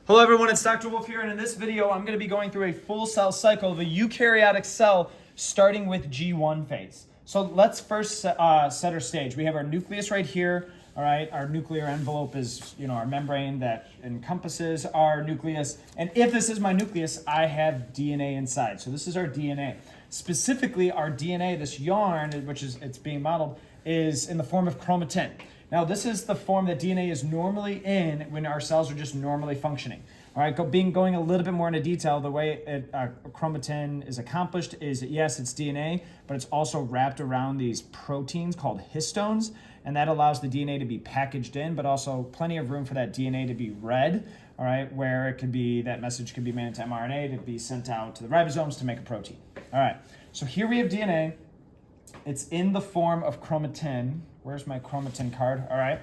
Hello everyone, it's Dr. Wolfe here, and in this video I'm going to be going through a full cell cycle of a eukaryotic cell starting with G1 phase. So let's first set our stage. We have our nucleus right here, all right? Our nuclear envelope is, our membrane that encompasses our nucleus. And if this is my nucleus, I have DNA inside. So this is our DNA. Specifically, our DNA, this yarn, which is it's being modeled, is in the form of chromatin. Now, this is the form that DNA is normally in when our cells are just normally functioning. All right, going a little bit more into detail, the way chromatin is accomplished is, yes, it's DNA, but it's also wrapped around these proteins called histones, and that allows the DNA to be packaged in, but also plenty of room for that DNA to be read, all right, where it could be, that message could be made into mRNA to be sent out to the ribosomes to make a protein. All right, so here we have DNA. It's in the form of chromatin. Where's my chromatin card? All right.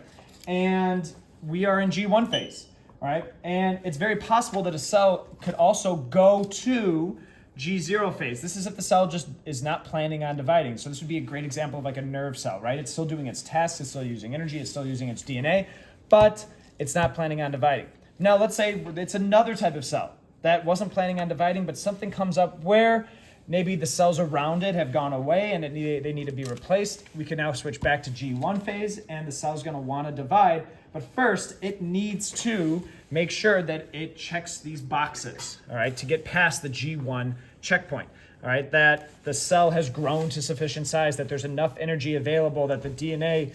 And we are in G1 phase. All right. And it's very possible that a cell could also go to G0 phase. This is if the cell just is not planning on dividing. So this would be a great example of like a nerve cell, right? It's still doing its tasks. It's still using energy. It's still using its DNA, but it's not planning on dividing. Now, let's say it's another type of cell that wasn't planning on dividing, but something comes up where maybe the cells around it have gone away and they need to be replaced. We can now switch back to G1 phase, and the cell's going to want to divide. But first, it needs to make sure that it checks these boxes, all right, to get past the G1 checkpoint, all right, that the cell has grown to sufficient size, that there's enough energy available, that the DNA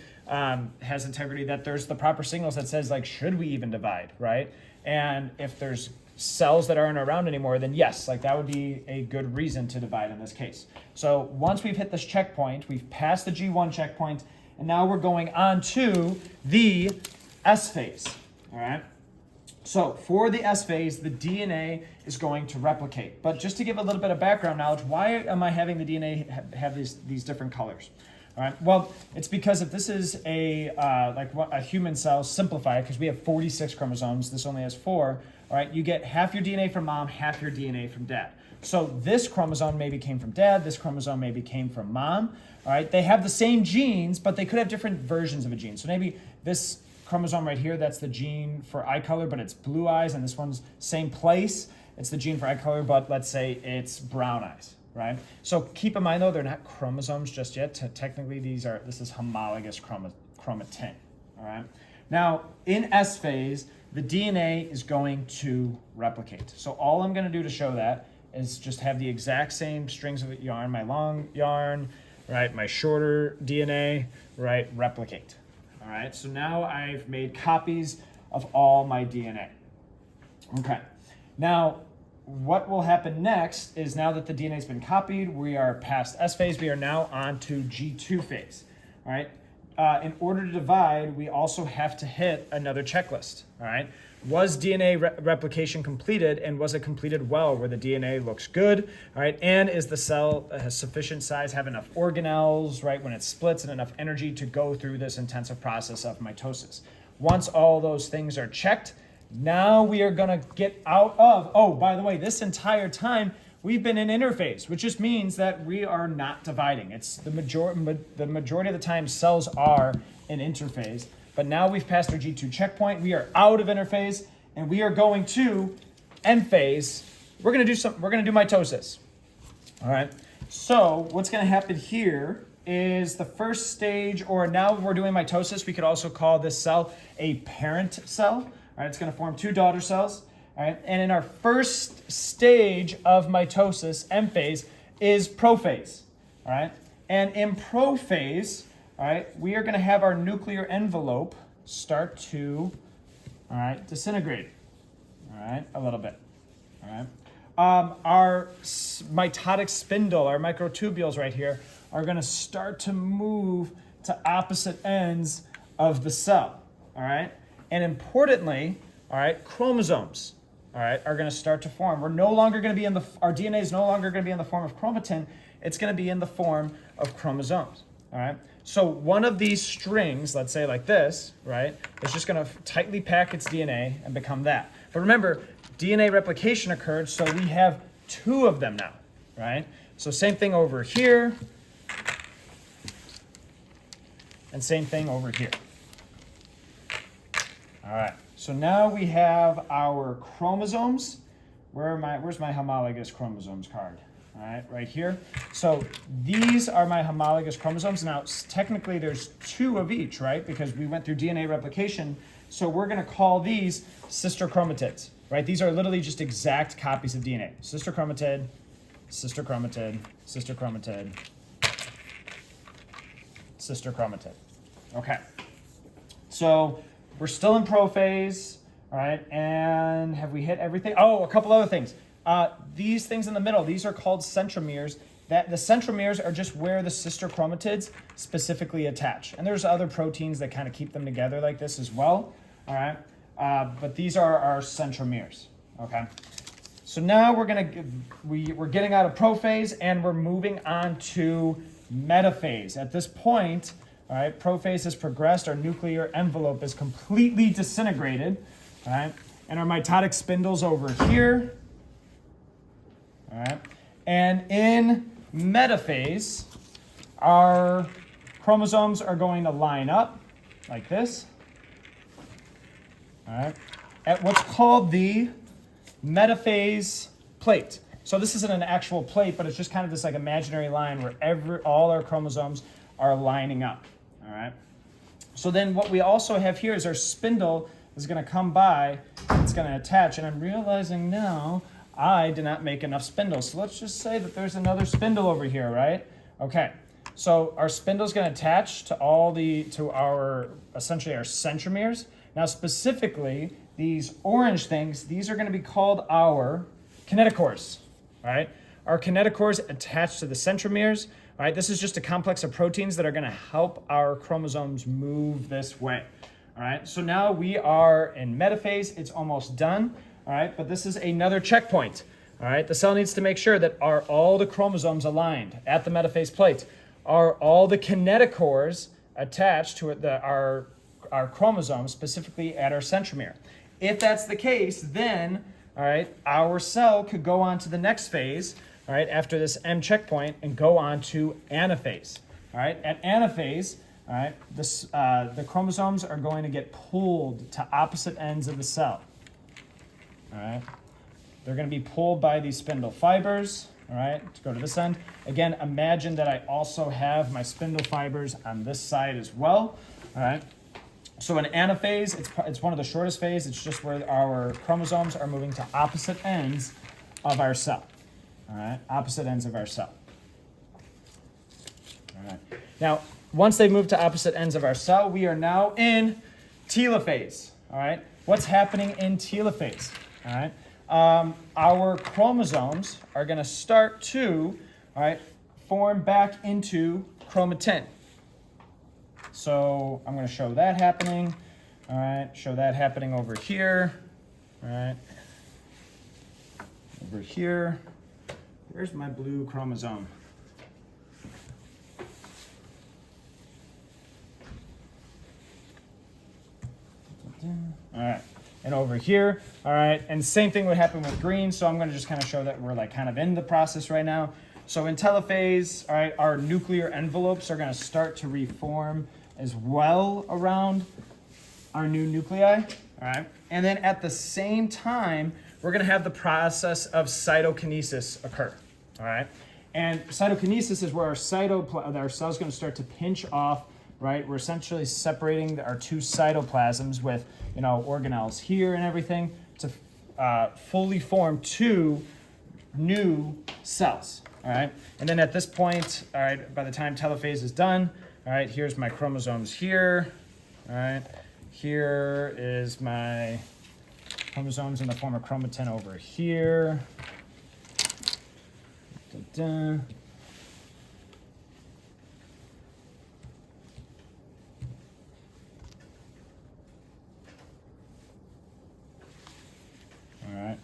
has integrity, that there's the proper signals that says, like, should we even divide, right? And if there's cells that aren't around anymore, then yes, like that would be a good reason to divide in this case. So once we've hit this checkpoint, we've passed the G1 checkpoint, and now we're going on to the S phase, all right? So for the S phase, the DNA is going to replicate. But just to give a little bit of background knowledge, why am I having the DNA have these different colors? All right. Well, it's because if this is a human cell, simplified, because we have 46 chromosomes, this only has 4. All right, you get half your DNA from mom, half your DNA from dad. So this chromosome maybe came from dad, this chromosome maybe came from mom. All right, they have the same genes, but they could have different versions of a gene. So maybe this chromosome right here, that's the gene for eye color, but it's blue eyes, and this one's same place. It's the gene for eye color, but let's say it's brown eyes. Right. So keep in mind though, they're not chromosomes just yet. Technically, this is homologous chromatin. All right. Now in S phase, the DNA is going to replicate. So all I'm going to do to show that is just have the exact same strings of yarn, my long yarn, right, my shorter DNA, right, replicate. All right. So now I've made copies of all my DNA. Okay. Now, what will happen next is now that the DNA has been copied, we are past S phase, we are now on to G2 phase, all right? In order to divide, we also have to hit another checklist, all right? Was DNA replication completed, and was it completed well, where the DNA looks good, all right? And is the cell has sufficient size, have enough organelles, right, when it splits, and enough energy to go through this intensive process of mitosis. Once all those things are checked, now we are going to get out of, oh, by the way, this entire time we've been in interphase, which just means that we are not dividing. It's the majority of the time cells are in interphase, but now we've passed our G2 checkpoint. We are out of interphase, and we are going to end phase. We're going to do mitosis. All right. So what's going to happen here is the first stage, or now we're doing mitosis. We could also call this cell a parent cell. All right, it's going to form 2 daughter cells. All right, and in our first stage of mitosis, M phase, is prophase. All right, and in prophase, all right, we are going to have our nuclear envelope start to, all right, disintegrate. All right, a little bit. All right, our mitotic spindle, our microtubules right here, are going to start to move to opposite ends of the cell. All right. And importantly, all right, chromosomes, all right, are going to start to form. We're no longer going to be our DNA is no longer going to be in the form of chromatin. It's going to be in the form of chromosomes, all right? So one of these strings, let's say like this, right, is just going to tightly pack its DNA and become that. But remember, DNA replication occurred, so we have 2 of them now, right? So same thing over here, and same thing over here. All right, So now we have our chromosomes. Where's my homologous chromosomes card? All right, right here. So these are my homologous chromosomes. Now, technically, there's 2 of each, right? Because we went through DNA replication. So we're going to call these sister chromatids, right? These are literally just exact copies of DNA. Sister chromatid, sister chromatid, sister chromatid, sister chromatid. Okay. So we're still in prophase, all right? And have we hit everything? Oh, a couple other things. These things in the middle, these are called centromeres. The centromeres are just where the sister chromatids specifically attach. And there's other proteins that kind of keep them together like this as well, all right? But these are our centromeres, okay? So now we're getting out of prophase and we're moving on to metaphase. At this point, all right, prophase has progressed, our nuclear envelope is completely disintegrated, all right? And our mitotic spindle's over here. All right, and in metaphase, our chromosomes are going to line up like this. All right, at what's called the metaphase plate. So this isn't an actual plate, but it's just kind of this like imaginary line where all our chromosomes are lining up. All right. So then what we also have here is our spindle is going to come by, it's going to attach, and I'm realizing now I did not make enough spindles. So let's just say that there's another spindle over here, right? Okay, so our spindle is going to attach to essentially our centromeres. Now specifically, these orange things, these are going to be called our kinetochores, all right? Our kinetochores attach to the centromeres, all right? This is just a complex of proteins that are going to help our chromosomes move this way, all right? So now we are in metaphase. It's almost done. All right, but this is another checkpoint. All right, the cell needs to make sure that are all the chromosomes aligned at the metaphase plate? Are all the kinetochores attached to our chromosomes, specifically at our centromere? If that's the case, then, all right, our cell could go on to the next phase, all right, after this M checkpoint and go on to anaphase. All right, at anaphase, all right, the chromosomes are going to get pulled to opposite ends of the cell. All right, they're going to be pulled by these spindle fibers, all right, to go to this end. Again, imagine that I also have my spindle fibers on this side as well, all right. So in anaphase, it's one of the shortest phases. It's just where our chromosomes are moving to opposite ends of our cell, all right, opposite ends of our cell. All right. Now, once they move to opposite ends of our cell, we are now in telophase, all right. What's happening in telophase? All right, our chromosomes are going to start to, all right, form back into chromatin. So I'm going to show that happening. All right, show that happening over here. All right, over here. Where's my blue chromosome? All right. And over here, all right, and same thing would happen with green, so I'm going to just kind of show that we're like kind of in the process right now. So in telophase, all right, our nuclear envelopes are going to start to reform as well around our new nuclei, all right? And then at the same time, we're going to have the process of cytokinesis occur, all right? And cytokinesis is where our cell's going to start to pinch off, right? We're essentially separating our 2 cytoplasms with, organelles here and everything to fully form 2 new cells, all right? And then at this point, all right, by the time telophase is done, all right, here's my chromosomes here, all right? Here is my chromosomes in the form of chromatin over here. Da-da. All right,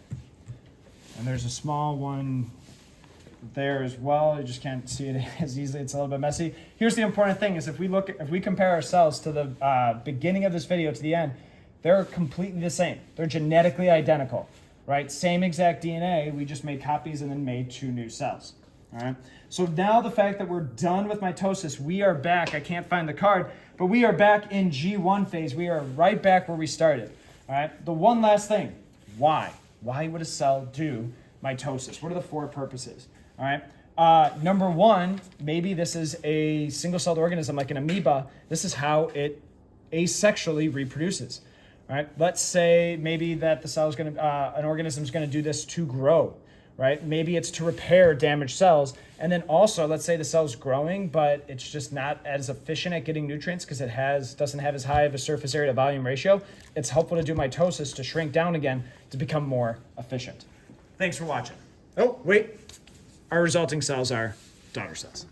and there's a small one there as well. You just can't see it as easily. It's a little bit messy. Here's the important thing: is if we compare ourselves to the beginning of this video to the end, they're completely the same. They're genetically identical, right? Same exact DNA. We just made copies and then made 2 new cells. All right. So now the fact that we're done with mitosis, we are back. I can't find the card, but we are back in G1 phase. We are right back where we started. All right. The one last thing, why? Why would a cell do mitosis? What are the 4 purposes? All right. Number 1, maybe this is a single-celled organism like an amoeba. This is how it asexually reproduces. All right. Let's say maybe that the cell is going to, an organism is going to do this to grow. Right? Maybe it's to repair damaged cells. And then also, let's say the cell's growing, but it's just not as efficient at getting nutrients because it doesn't have as high of a surface area to volume ratio. It's helpful to do mitosis to shrink down again to become more efficient. Thanks for watching. Oh, wait. Our resulting cells are daughter cells.